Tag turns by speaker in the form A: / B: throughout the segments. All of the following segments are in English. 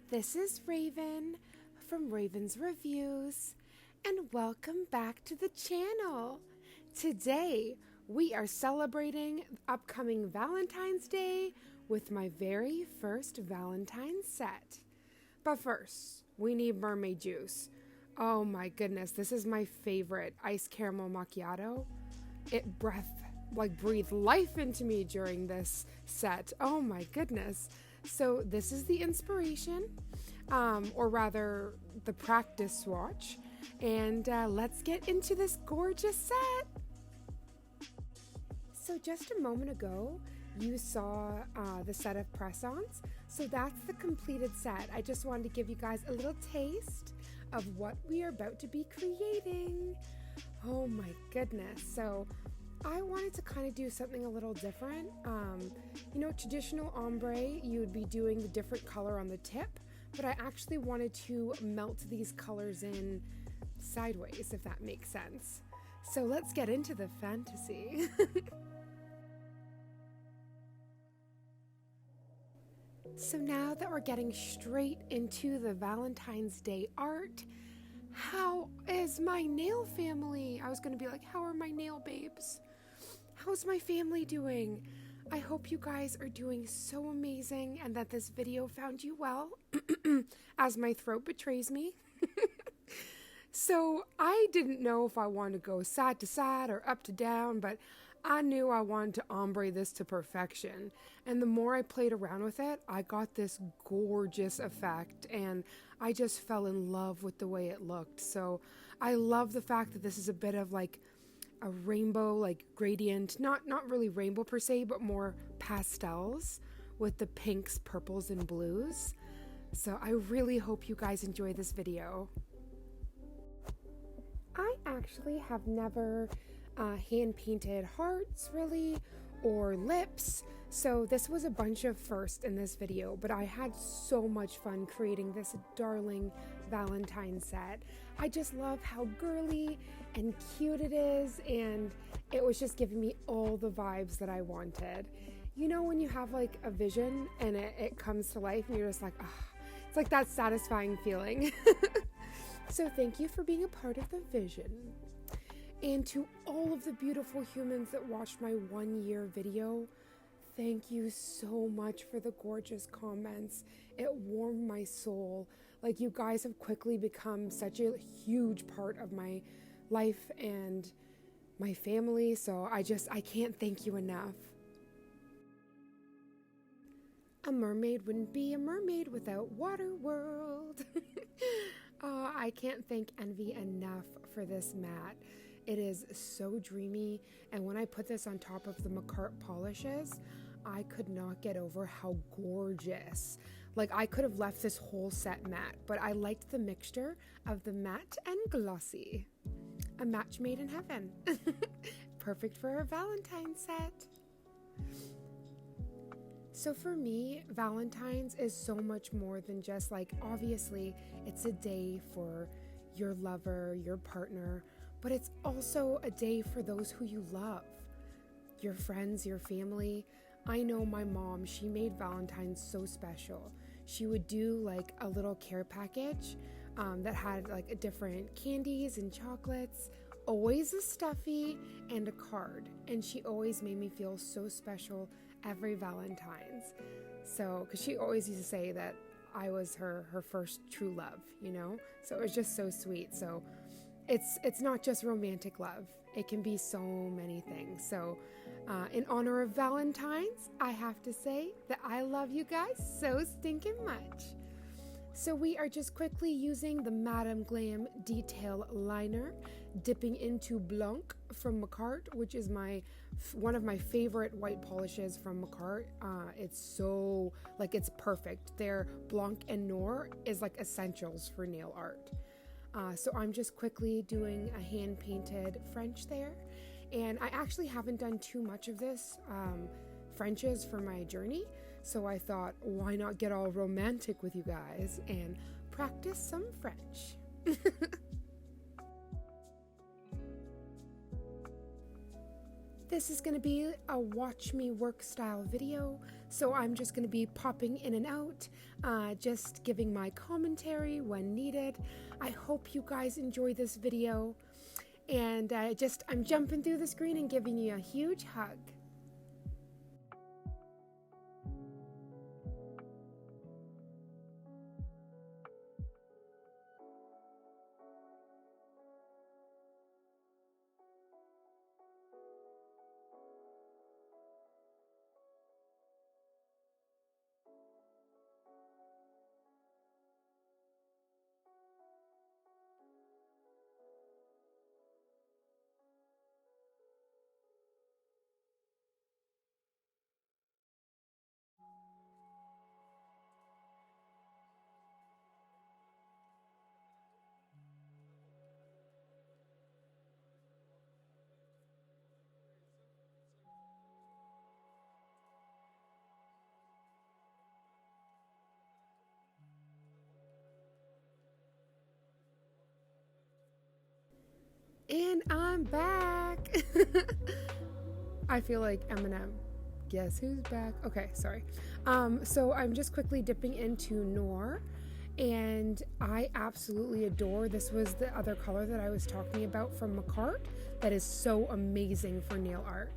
A: This is Raven from Raven's Reviews, and welcome back to the channel. Today, we are celebrating upcoming Valentine's Day with my very first Valentine's set. But first, we need mermaid juice. Oh my goodness, this is my favorite iced caramel macchiato. It breathed life into me during this set. Oh my goodness. So this is the inspiration, or rather the practice swatch, and let's get into this gorgeous set. So just a moment ago, you saw the set of press-ons. So that's the completed set. I just wanted to give you guys a little taste of what we are about to be creating. Oh my goodness. So I wanted to kind of do something a little different. Traditional ombre, you would be doing the different color on the tip, but I actually wanted to melt these colors in sideways, if that makes sense. So let's get into the fantasy. So now that we're getting straight into the Valentine's Day art, how is my nail family? I was going to be like, how are my nail babes? How's my family doing? I hope you guys are doing so amazing and that this video found you well, as my throat betrays me. So I didn't know if I wanted to go side to side or up to down, but I knew I wanted to ombre this to perfection. And the more I played around with it, I got this gorgeous effect, and I just fell in love with the way it looked. So I love the fact that this is a bit of like a rainbow, like gradient, not really rainbow per se, but more pastels with the pinks, purples, and blues. So I really hope you guys enjoy this video. I actually have never hand painted hearts really, or lips, so this was a bunch of firsts in this video, but I had so much fun creating this darling Valentine set. I just love how girly and cute it is, and it was just giving me all the vibes that I wanted. You know when you have like a vision and it comes to life and you're just like, ah, it's like that satisfying feeling. So thank you for being a part of the vision. And to all of the beautiful humans that watched my 1-year video, thank you so much for the gorgeous comments. It warmed my soul. Like, you guys have quickly become such a huge part of my life and my family, so I can't thank you enough. A mermaid wouldn't be a mermaid without water world. I can't thank Envy enough for this mat. It is so dreamy, and when I put this on top of the McCart polishes, I could not get over how gorgeous. Like, I could have left this whole set matte, but I liked the mixture of the matte and glossy. A match made in heaven. Perfect for a Valentine's set. So for me, Valentine's is so much more than just like, obviously, it's a day for your lover, your partner, but it's also a day for those who you love, your friends, your family. I know my mom, she made Valentine's so special. She would do like a little care package that had like different candies and chocolates, always a stuffy and a card. And she always made me feel so special every Valentine's. So, because she always used to say that I was her first true love, you know? So it was just so sweet. So it's not just romantic love. It can be so many things. So in honor of Valentine's, I have to say that I love you guys so stinking much. So we are just quickly using the Madame Glam Detail Liner, dipping into Blanc from McCart, which is one of my favorite white polishes from McCart. It's so, like, it's perfect. Their Blanc and Noir is like essentials for nail art. So I'm just quickly doing a hand-painted French there. And I actually haven't done too much of this Frenches for my journey, so I thought, why not get all romantic with you guys and practice some French. This is going to be a watch me work style video, so I'm just going to be popping in and out, just giving my commentary when needed. I hope you guys enjoy this video, and I'm jumping through the screen and giving you a huge hug. And I'm back. I feel like Eminem. Guess who's back? Okay, sorry. So I'm just quickly dipping into Noir, and I absolutely adore. This was the other color that I was talking about from McCart that is so amazing for nail art.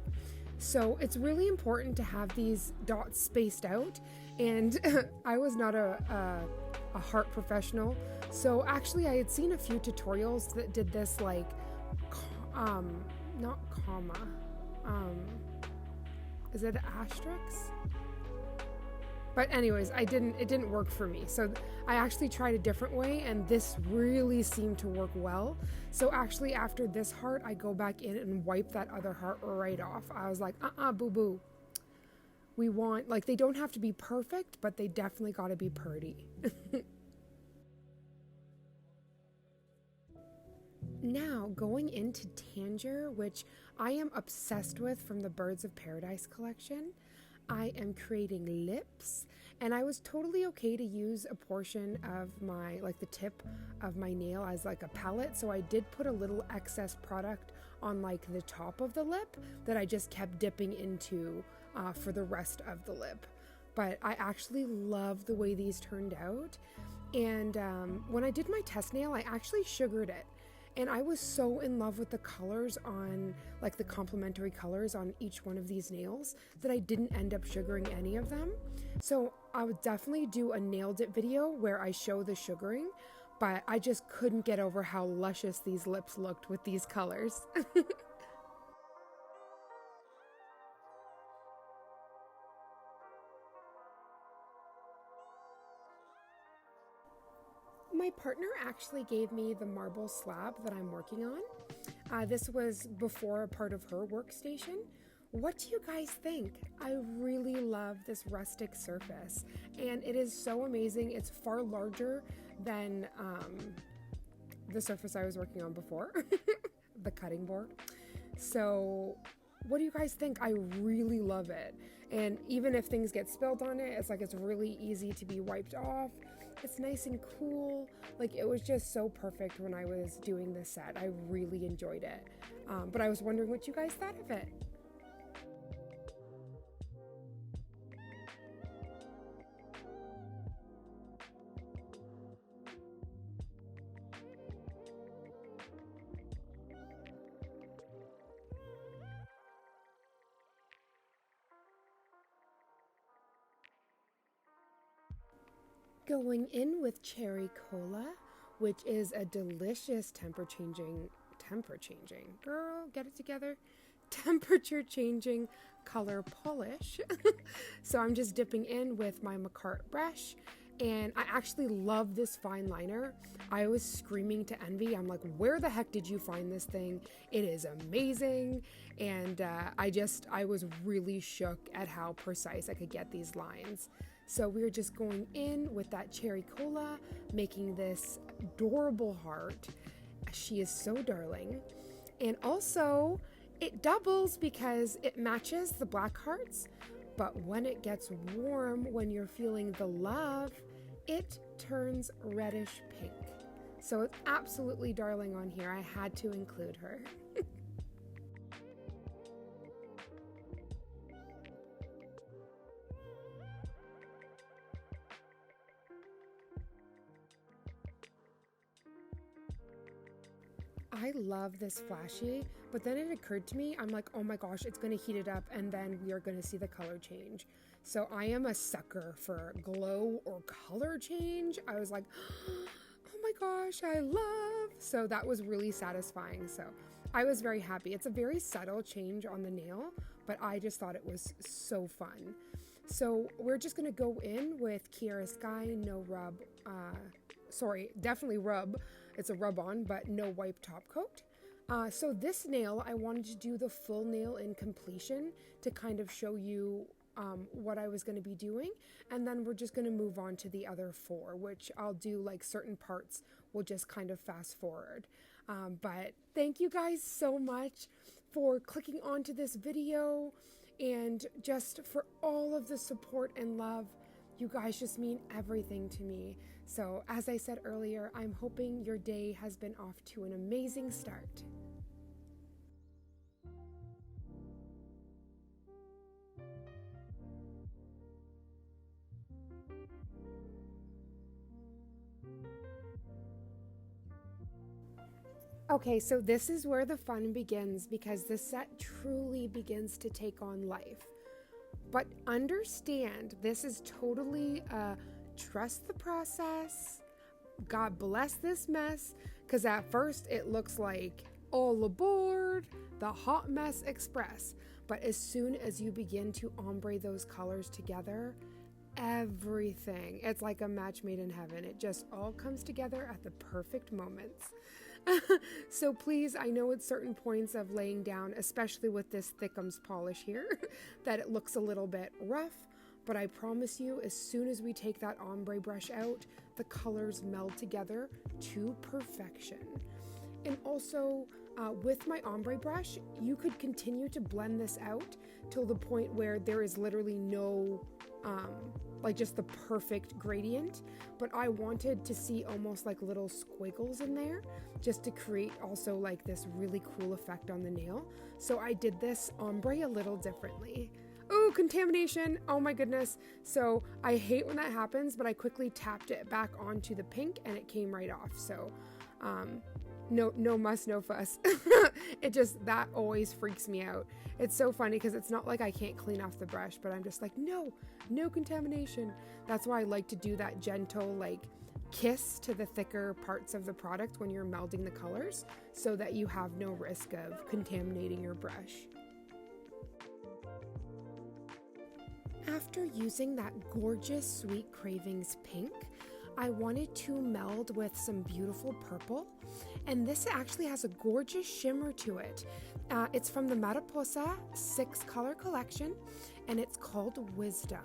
A: So it's really important to have these dots spaced out, and I was not a heart professional, so actually I had seen a few tutorials that did this, like not comma, is it asterisk? But anyways, it didn't work for me. So I actually tried a different way, and this really seemed to work well. So actually after this heart, I go back in and wipe that other heart right off. I was like, boo-boo. We want, like, they don't have to be perfect, but they definitely got to be pretty. Now, going into Tanger, which I am obsessed with from the Birds of Paradise collection, I am creating lips, and I was totally okay to use a portion of my, like the tip of my nail as like a palette, so I did put a little excess product on like the top of the lip that I just kept dipping into for the rest of the lip. But I actually love the way these turned out, and when I did my test nail, I actually sugared it. And I was so in love with the colors on, like the complementary colors on each one of these nails, that I didn't end up sugaring any of them. So I would definitely do a nail dip video where I show the sugaring, but I just couldn't get over how luscious these lips looked with these colors. My partner actually gave me the marble slab that I'm working on. This was before a part of her workstation. What do you guys think? I really love this rustic surface, and it is so amazing. It's far larger than the surface I was working on before, the cutting board. So what do you guys think? I really love it. And even if things get spilled on it, it's like it's really easy to be wiped off. It's nice and cool. Like, it was just so perfect when I was doing this set. I really enjoyed it. But I was wondering what you guys thought of it. Going in with cherry cola, which is a delicious temperature changing color polish. So I'm just dipping in with my McCart brush, and I actually love this fine liner. I was screaming to Envy. I'm like, where the heck did you find this thing? It is amazing. And I was really shook at how precise I could get these lines. So we're just going in with that cherry cola, making this adorable heart. She is so darling. And also, it doubles because it matches the black hearts, but when it gets warm, when you're feeling the love, it turns reddish pink. So it's absolutely darling on here. I had to include her. I love this flashy, but then it occurred to me, I'm like, oh my gosh, it's going to heat it up and then we are going to see the color change. So I am a sucker for glow or color change. I was like, oh my gosh, I love. So that was really satisfying. So I was very happy. It's a very subtle change on the nail, but I just thought it was so fun. So we're just going to go in with Kiara Sky, no rub, definitely rub. It's a rub-on, but no wipe top coat. So this nail, I wanted to do the full nail in completion to kind of show you what I was going to be doing. And then we're just going to move on to the other 4, which I'll do like certain parts. We'll just kind of fast forward. But thank you guys so much for clicking onto this video and just for all of the support and love. You guys just mean everything to me. So as I said earlier, I'm hoping your day has been off to an amazing start. Okay, so this is where the fun begins because the set truly begins to take on life. But understand, this is totally trust the process. God bless this mess, because at first it looks like all aboard the hot mess express. But as soon as you begin to ombre those colors together, everything, it's like a match made in heaven. It just all comes together at the perfect moments. So please, I know at certain points of laying down, especially with this Thickums polish here, that it looks a little bit rough, but I promise you, as soon as we take that ombre brush out, the colors meld together to perfection. And also, with my ombre brush, you could continue to blend this out till the point where there is literally no like just the perfect gradient, but I wanted to see almost like little squiggles in there just to create also like this really cool effect on the nail. So I did this ombre a little differently. Oh, contamination. Oh my goodness. So I hate when that happens, but I quickly tapped it back onto the pink and it came right off. So no muss, no fuss. It just, that always freaks me out. It's so funny because it's not like I can't clean off the brush, but I'm just like, no contamination. That's why I like to do that gentle like kiss to the thicker parts of the product when you're melding the colors so that you have no risk of contaminating your brush. After using that gorgeous Sweet Cravings pink, I wanted to meld with some beautiful purple, and this actually has a gorgeous shimmer to it. It's from the Mariposa 6-color collection, and it's called Wisdom.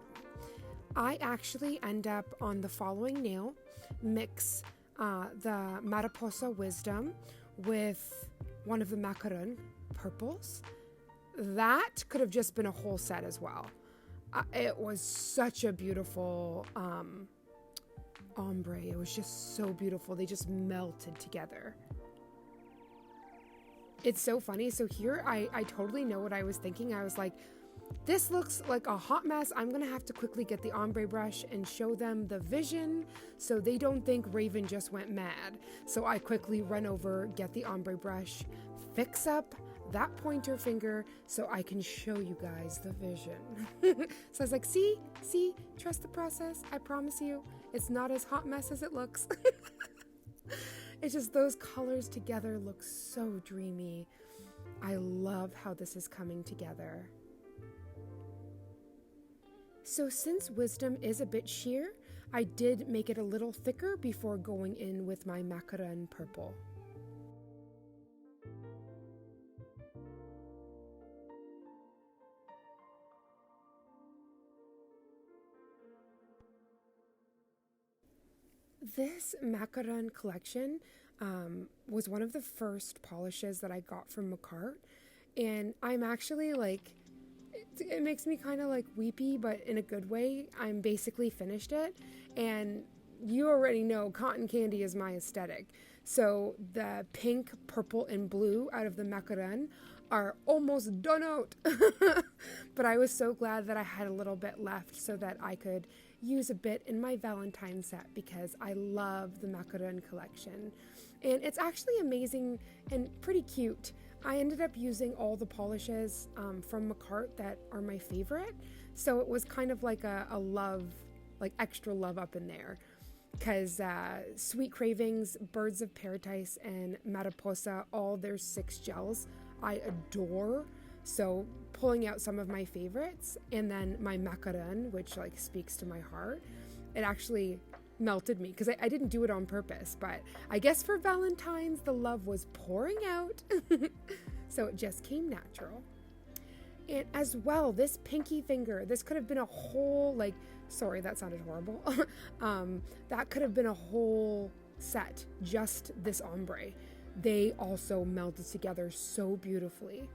A: I actually end up on the following nail, mix the Mariposa Wisdom with one of the macaron purples. That could have just been a whole set as well. It was such a beautiful ombre. It was just so beautiful. They just melted together. It's so funny. So here I totally know what I was thinking. I was like, this looks like a hot mess. I'm gonna have to quickly get the ombre brush and show them the vision so they don't think Raven just went mad. So I quickly run over, get the ombre brush, fix up that pointer finger so I can show you guys the vision. So I was like, see, trust the process. I promise you, it's not as hot mess as it looks. It's just those colors together look so dreamy. I love how this is coming together. So since Wisdom is a bit sheer, I did make it a little thicker before going in with my macaron purple. This macaron collection was one of the first polishes that I got from Macart, and I'm actually like, it makes me kind of like weepy, but in a good way. I'm basically finished it, and you already know cotton candy is my aesthetic. So the pink, purple, and blue out of the macaron are almost done out. But I was so glad that I had a little bit left so that I could use a bit in my Valentine's set because I love the macaron collection. And it's actually amazing and pretty cute. I ended up using all the polishes from Macart that are my favorite. So it was kind of like a love, like extra love up in there. Because Sweet Cravings, Birds of Paradise, and Mariposa, all their 6 gels, I adore. So pulling out some of my favorites, and then my macaron, which like speaks to my heart, it actually melted me because I didn't do it on purpose, but I guess for Valentine's the love was pouring out. So it just came natural. And as well, this pinky finger, this could have been a whole, like, sorry, that sounded horrible. That could have been a whole set, just this ombre. They also melded together so beautifully.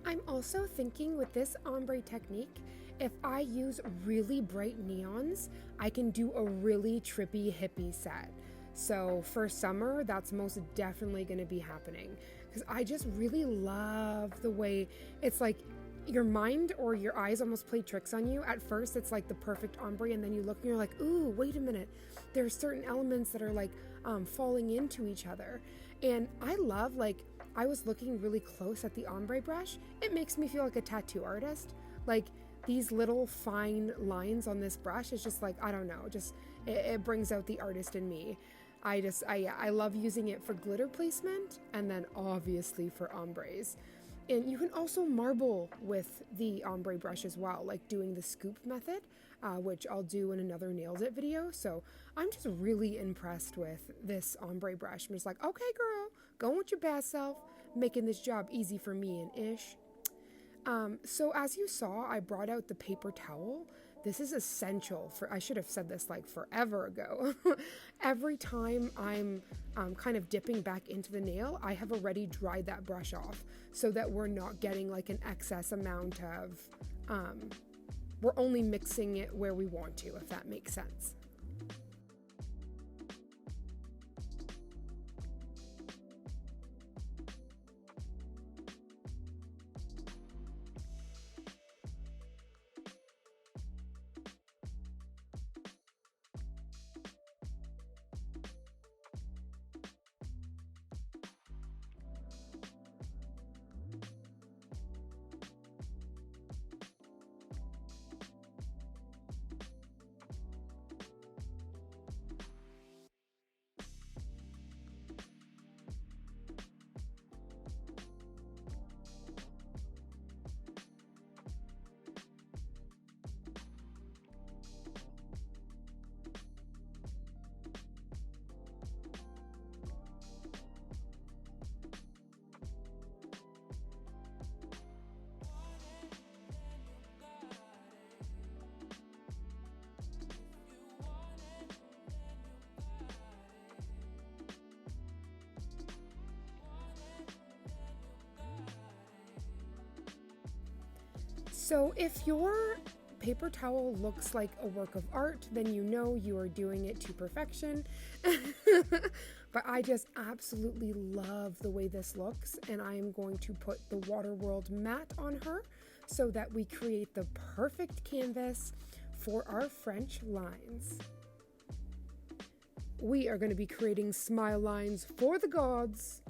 A: I'm also thinking with this ombre technique, if I use really bright neons, I can do a really trippy hippie set. So for summer, that's most definitely going to be happening because I just really love the way it's like your mind or your eyes almost play tricks on you. At first, it's like the perfect ombre, and then you look and you're like, ooh, wait a minute. There are certain elements that are like falling into each other. And I love, like, I was looking really close at the ombre brush. It makes me feel like a tattoo artist. Like, these little fine lines on this brush is just like, I don't know, just it brings out the artist in me. I love using it for glitter placement and then obviously for ombres. And you can also marble with the ombre brush as well, like doing the scoop method, which I'll do in another Nailed It video. So I'm just really impressed with this ombre brush. I'm just like, okay, girl, go with your best self, making this job easy for me and ish. So as you saw, I brought out the paper towel. This is essential for, I should have said this like forever ago. Every time I'm kind of dipping back into the nail, I have already dried that brush off so that we're not getting like an excess amount of, we're only mixing it where we want to, if that makes sense. So if your paper towel looks like a work of art, then you know you are doing it to perfection. But I just absolutely love the way this looks, and I am going to put the Waterworld mat on her so that we create the perfect canvas for our French lines. We are going to be creating smile lines for the gods.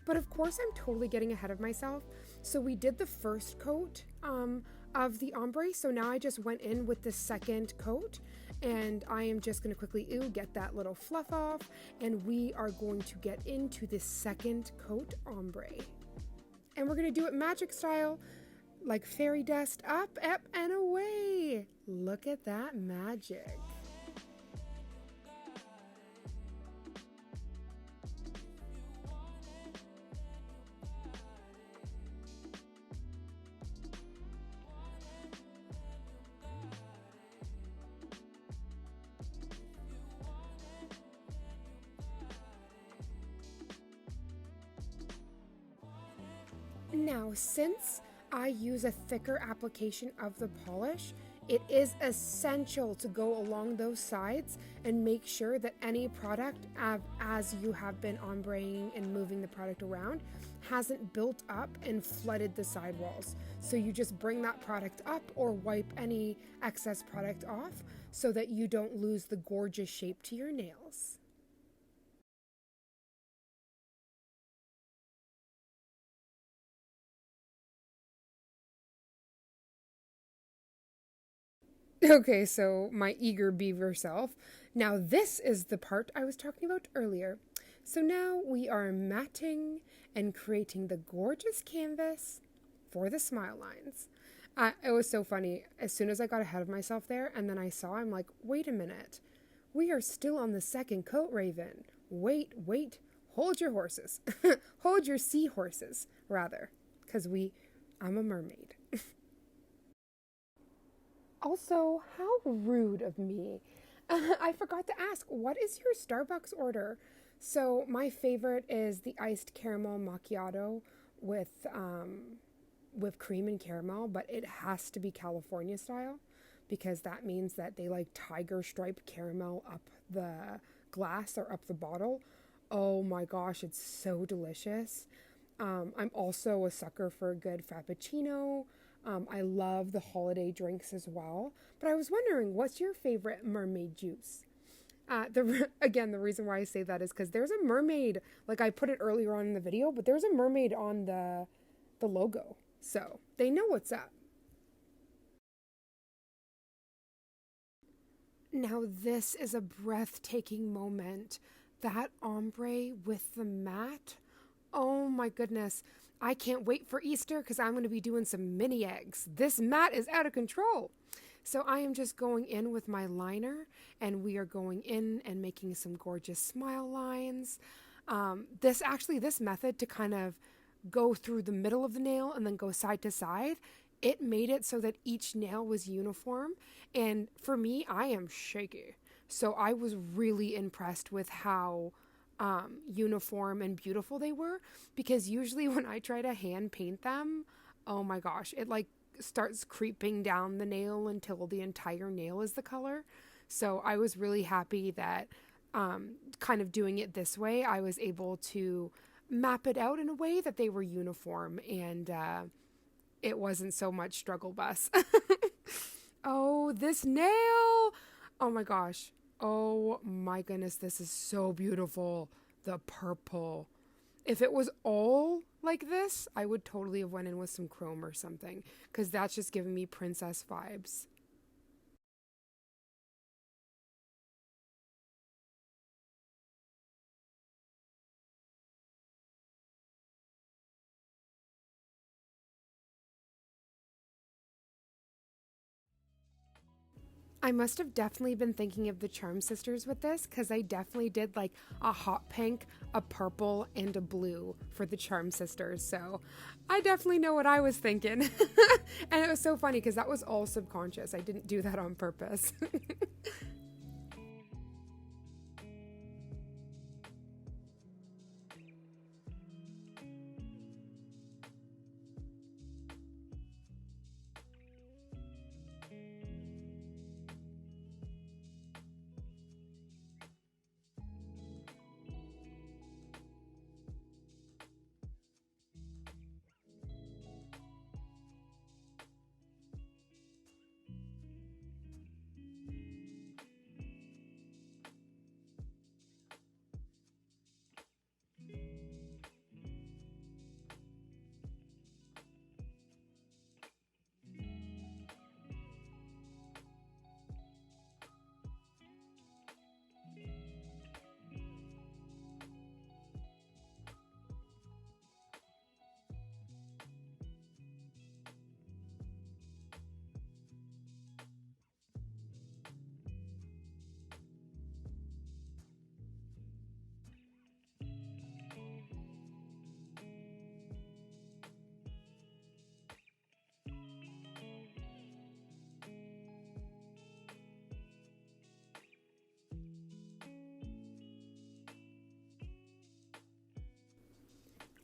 A: But of course, I'm totally getting ahead of myself. So we did the first coat of the ombre. So now I just went in with the second coat, and I am just going to quickly get that little fluff off. And we are going to get into the second coat ombre. And we're going to do it magic style, like fairy dust, up, and away. Look at that magic. Now, since I use a thicker application of the polish, it is essential to go along those sides and make sure that any product, as you have been ombreing and moving the product around, hasn't built up and flooded the sidewalls. So you just bring that product up or wipe any excess product off so that you don't lose the gorgeous shape to your nails. Okay, so my eager beaver self. Now, this is the part I was talking about earlier. So now we are matting and creating the gorgeous canvas for the smile lines. It was so funny. As soon as I got ahead of myself there, and then I saw, I'm like, wait a minute. We are still on the second coat, Raven. Wait. Hold your horses. Hold your seahorses, rather. Because I'm a mermaid. Also, how rude of me. I forgot to ask, what is your Starbucks order? So, my favorite is the iced caramel macchiato with whipped cream and caramel, but it has to be California style because that means that they like tiger stripe caramel up the glass or up the bottle. Oh my gosh, it's so delicious. I'm also a sucker for a good frappuccino. I love the holiday drinks as well. But I was wondering, what's your favorite mermaid juice? The reason why I say that is because there's a mermaid. Like I put it earlier on in the video, but there's a mermaid on the logo, so they know what's up. Now this is a breathtaking moment. That ombre with the mat. Oh my goodness. I can't wait for Easter because I'm going to be doing some mini eggs. This mat is out of control. So I am just going in with my liner and we are going in and making some gorgeous smile lines. This method to kind of go through the middle of the nail and then go side to side, it made it so that each nail was uniform. And for me, I am shaky. So I was really impressed with how uniform and beautiful they were, because usually when I try to hand paint them, oh my gosh, it like starts creeping down the nail until the entire nail is the color. So I was really happy that kind of doing it this way, I was able to map it out in a way that they were uniform and it wasn't so much struggle bus. Oh, this nail! Oh my gosh. Oh my goodness, this is so beautiful. The purple. If it was all like this, I would totally have went in with some chrome or something, because that's just giving me princess vibes. I must have definitely been thinking of the Charm Sisters with this, because I definitely did like a hot pink, a purple, and a blue for the Charm Sisters. So I definitely know what I was thinking. And it was so funny because that was all subconscious. I didn't do that on purpose.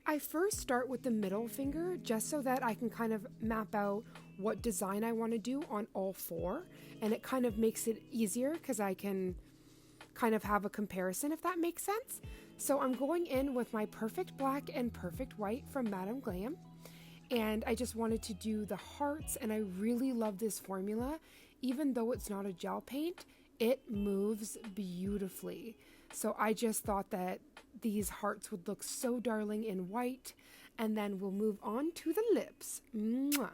A: I first start with the middle finger just so that I can kind of map out what design I want to do on all four, and it kind of makes it easier because I can kind of have a comparison, if that makes sense. So I'm going in with my perfect black and perfect white from Madame Glam, and I just wanted to do the hearts, and I really love this formula. even though it's not a gel paint, it moves beautifully. So I just thought that these hearts would look so darling in white. And then we'll move on to the lips. Mwah.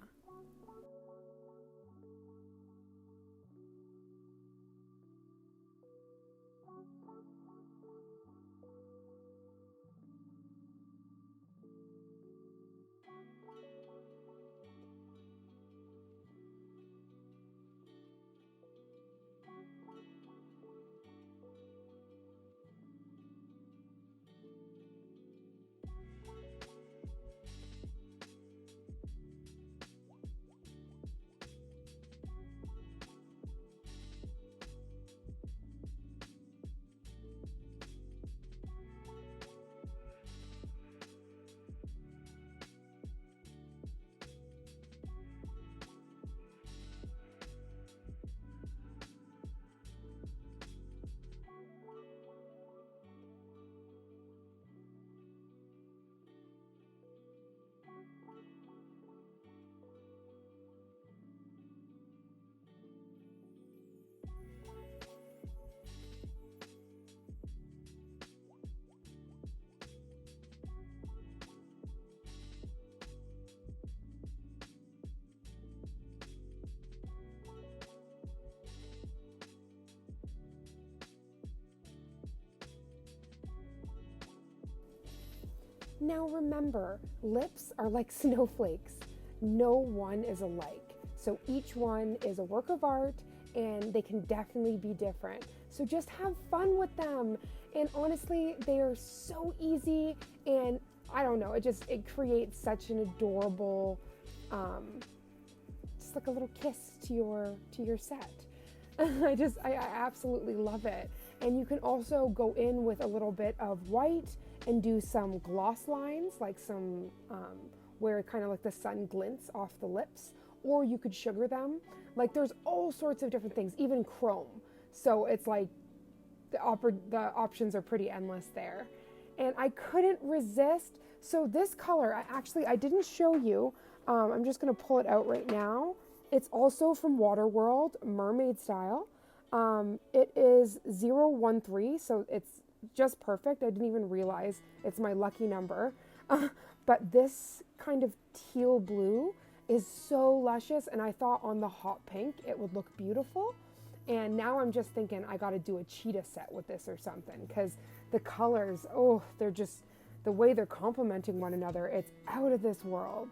A: Now remember, lips are like snowflakes. No one is alike. So each one is a work of art and they can definitely be different. So just have fun with them. And honestly, they are so easy, and I don't know, it creates such an adorable, just like a little kiss to your set. I absolutely love it. And you can also go in with a little bit of white and do some gloss lines, like some where kind of like the sun glints off the lips, or you could sugar them. Like there's all sorts of different things, even chrome. So it's like the options are pretty endless there. And I couldn't resist. So this color, I didn't show you. I'm just gonna pull it out right now. It's also from Waterworld, Mermaid Style. It is 013, so it's just perfect. I didn't even realize it's my lucky number. But this kind of teal blue is so luscious, and I thought on the hot pink it would look beautiful. And now I'm just thinking I got to do a cheetah set with this or something, because the colors, they're just, the way they're complementing one another, it's out of this world.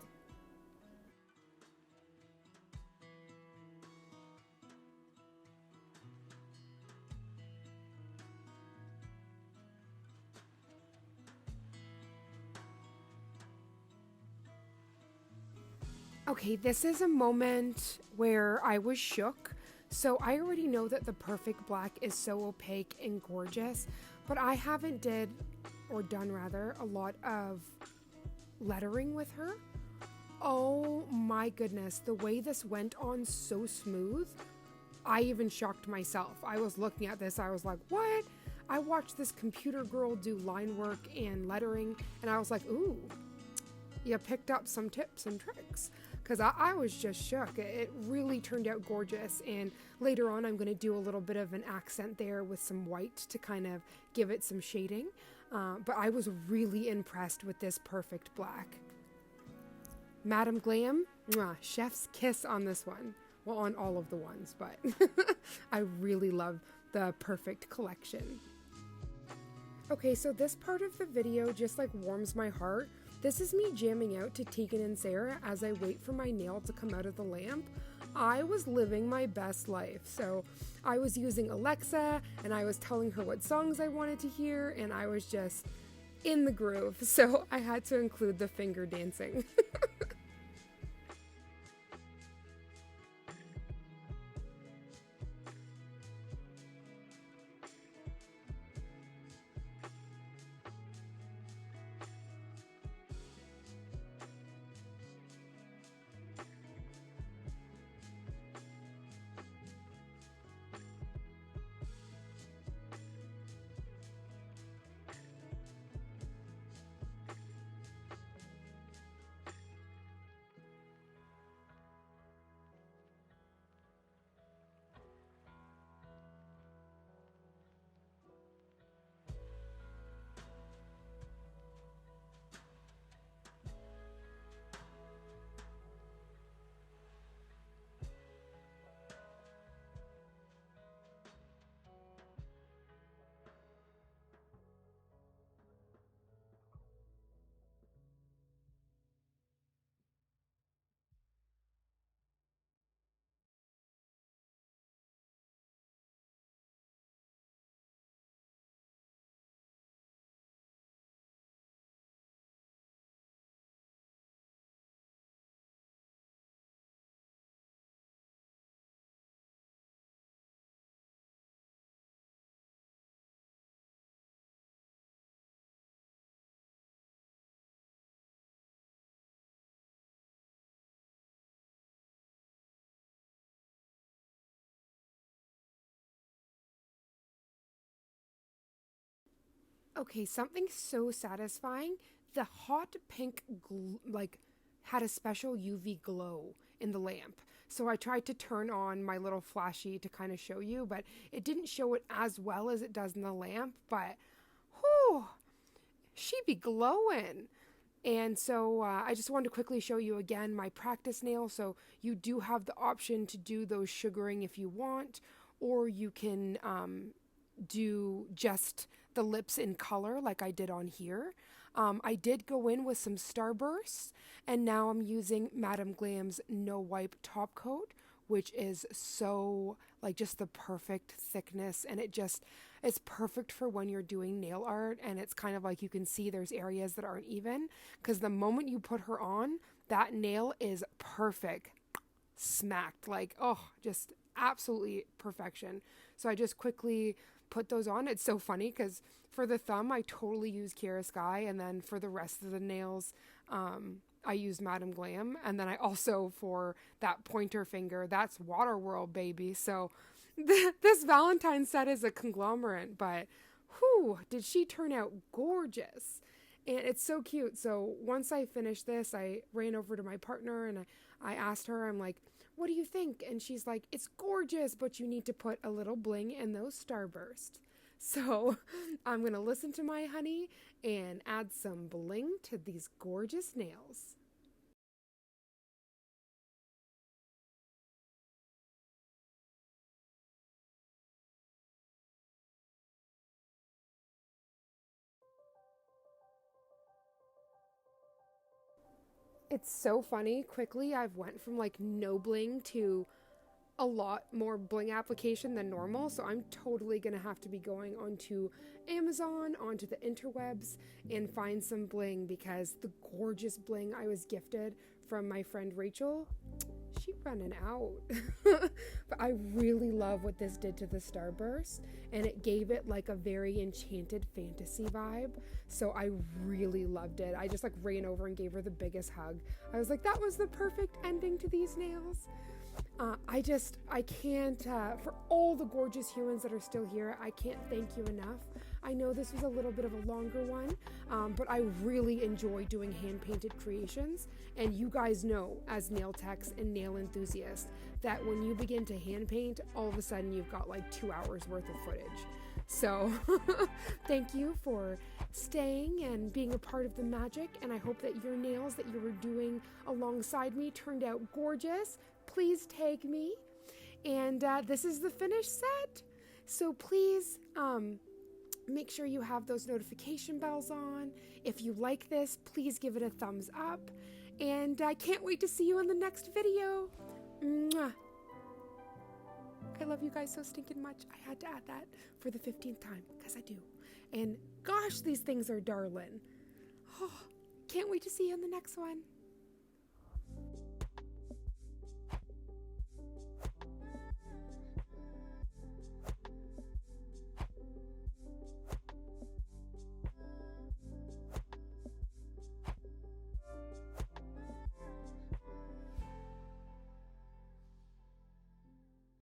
A: Okay, this is a moment where I was shook. So I already know that the Perfect Black is so opaque and gorgeous, but I haven't done a lot of lettering with her. Oh my goodness, the way this went on so smooth, I even shocked myself. I was looking at this, I was like, what? I watched this computer girl do line work and lettering, and I was like, ooh, you picked up some tips and tricks. Because I was just shook. It really turned out gorgeous. And later on, I'm going to do a little bit of an accent there with some white to kind of give it some shading. But I was really impressed with this Perfect Black. Madam Glam, mwah, chef's kiss on this one. Well, on all of the ones, but I really love the Perfect collection. Okay, so this part of the video just like warms my heart. This is me jamming out to Tegan and Sarah as I wait for my nail to come out of the lamp. I was living my best life. So I was using Alexa and I was telling her what songs I wanted to hear, and I was just in the groove. So I had to include the finger dancing. Okay, something so satisfying. The hot pink, had a special UV glow in the lamp. So I tried to turn on my little flashy to kind of show you, but it didn't show it as well as it does in the lamp. But, whew, she be glowing. And so I just wanted to quickly show you again my practice nail. So you do have the option to do those sugaring if you want, or you can do just the lips in color like I did on here. I did go in with some Starbursts, and now I'm using Madame Glam's No Wipe Top Coat, which is so like just the perfect thickness, and it's perfect for when you're doing nail art, and it's kind of like you can see there's areas that aren't even, because the moment you put her on, that nail is perfect, smacked, like, oh, just absolutely perfection. So I just quickly put those on. It's so funny because for the thumb, I totally use Kiara Sky, and then for the rest of the nails, I use Madame Glam, and then I also, for that pointer finger, that's Waterworld, baby. So this Valentine set is a conglomerate, but whew, did she turn out gorgeous. And it's so cute. So once I finished this, I ran over to my partner and I asked her, I'm like, what do you think? And she's like, it's gorgeous, but you need to put a little bling in those Starbursts. So I'm going to listen to my honey and add some bling to these gorgeous nails. It's so funny. Quickly, I've went from like no bling to a lot more bling application than normal, so I'm totally gonna have to be going onto Amazon, onto the interwebs, and find some bling, because the gorgeous bling I was gifted from my friend Rachel, she running out. But I really love what this did to the Starburst, and it gave it like a very enchanted fantasy vibe. So I really loved it. I just like ran over and gave her the biggest hug. I was like, that was the perfect ending to these nails. I can't, for all the gorgeous humans that are still here, I can't thank you enough. I know this was a little bit of a longer one, but I really enjoy doing hand-painted creations. And you guys know, as nail techs and nail enthusiasts, that when you begin to hand paint, all of a sudden you've got like 2 hours worth of footage. So thank you for staying and being a part of the magic, and I hope that your nails that you were doing alongside me turned out gorgeous. Please tag me. And this is the finished set. So please make sure you have those notification bells on. If you like this, please give it a thumbs up. And I can't wait to see you in the next video. Mwah. I love you guys so stinking much. I had to add that for the 15th time, because I do. And gosh, these things are darling. Oh, can't wait to see you in the next one.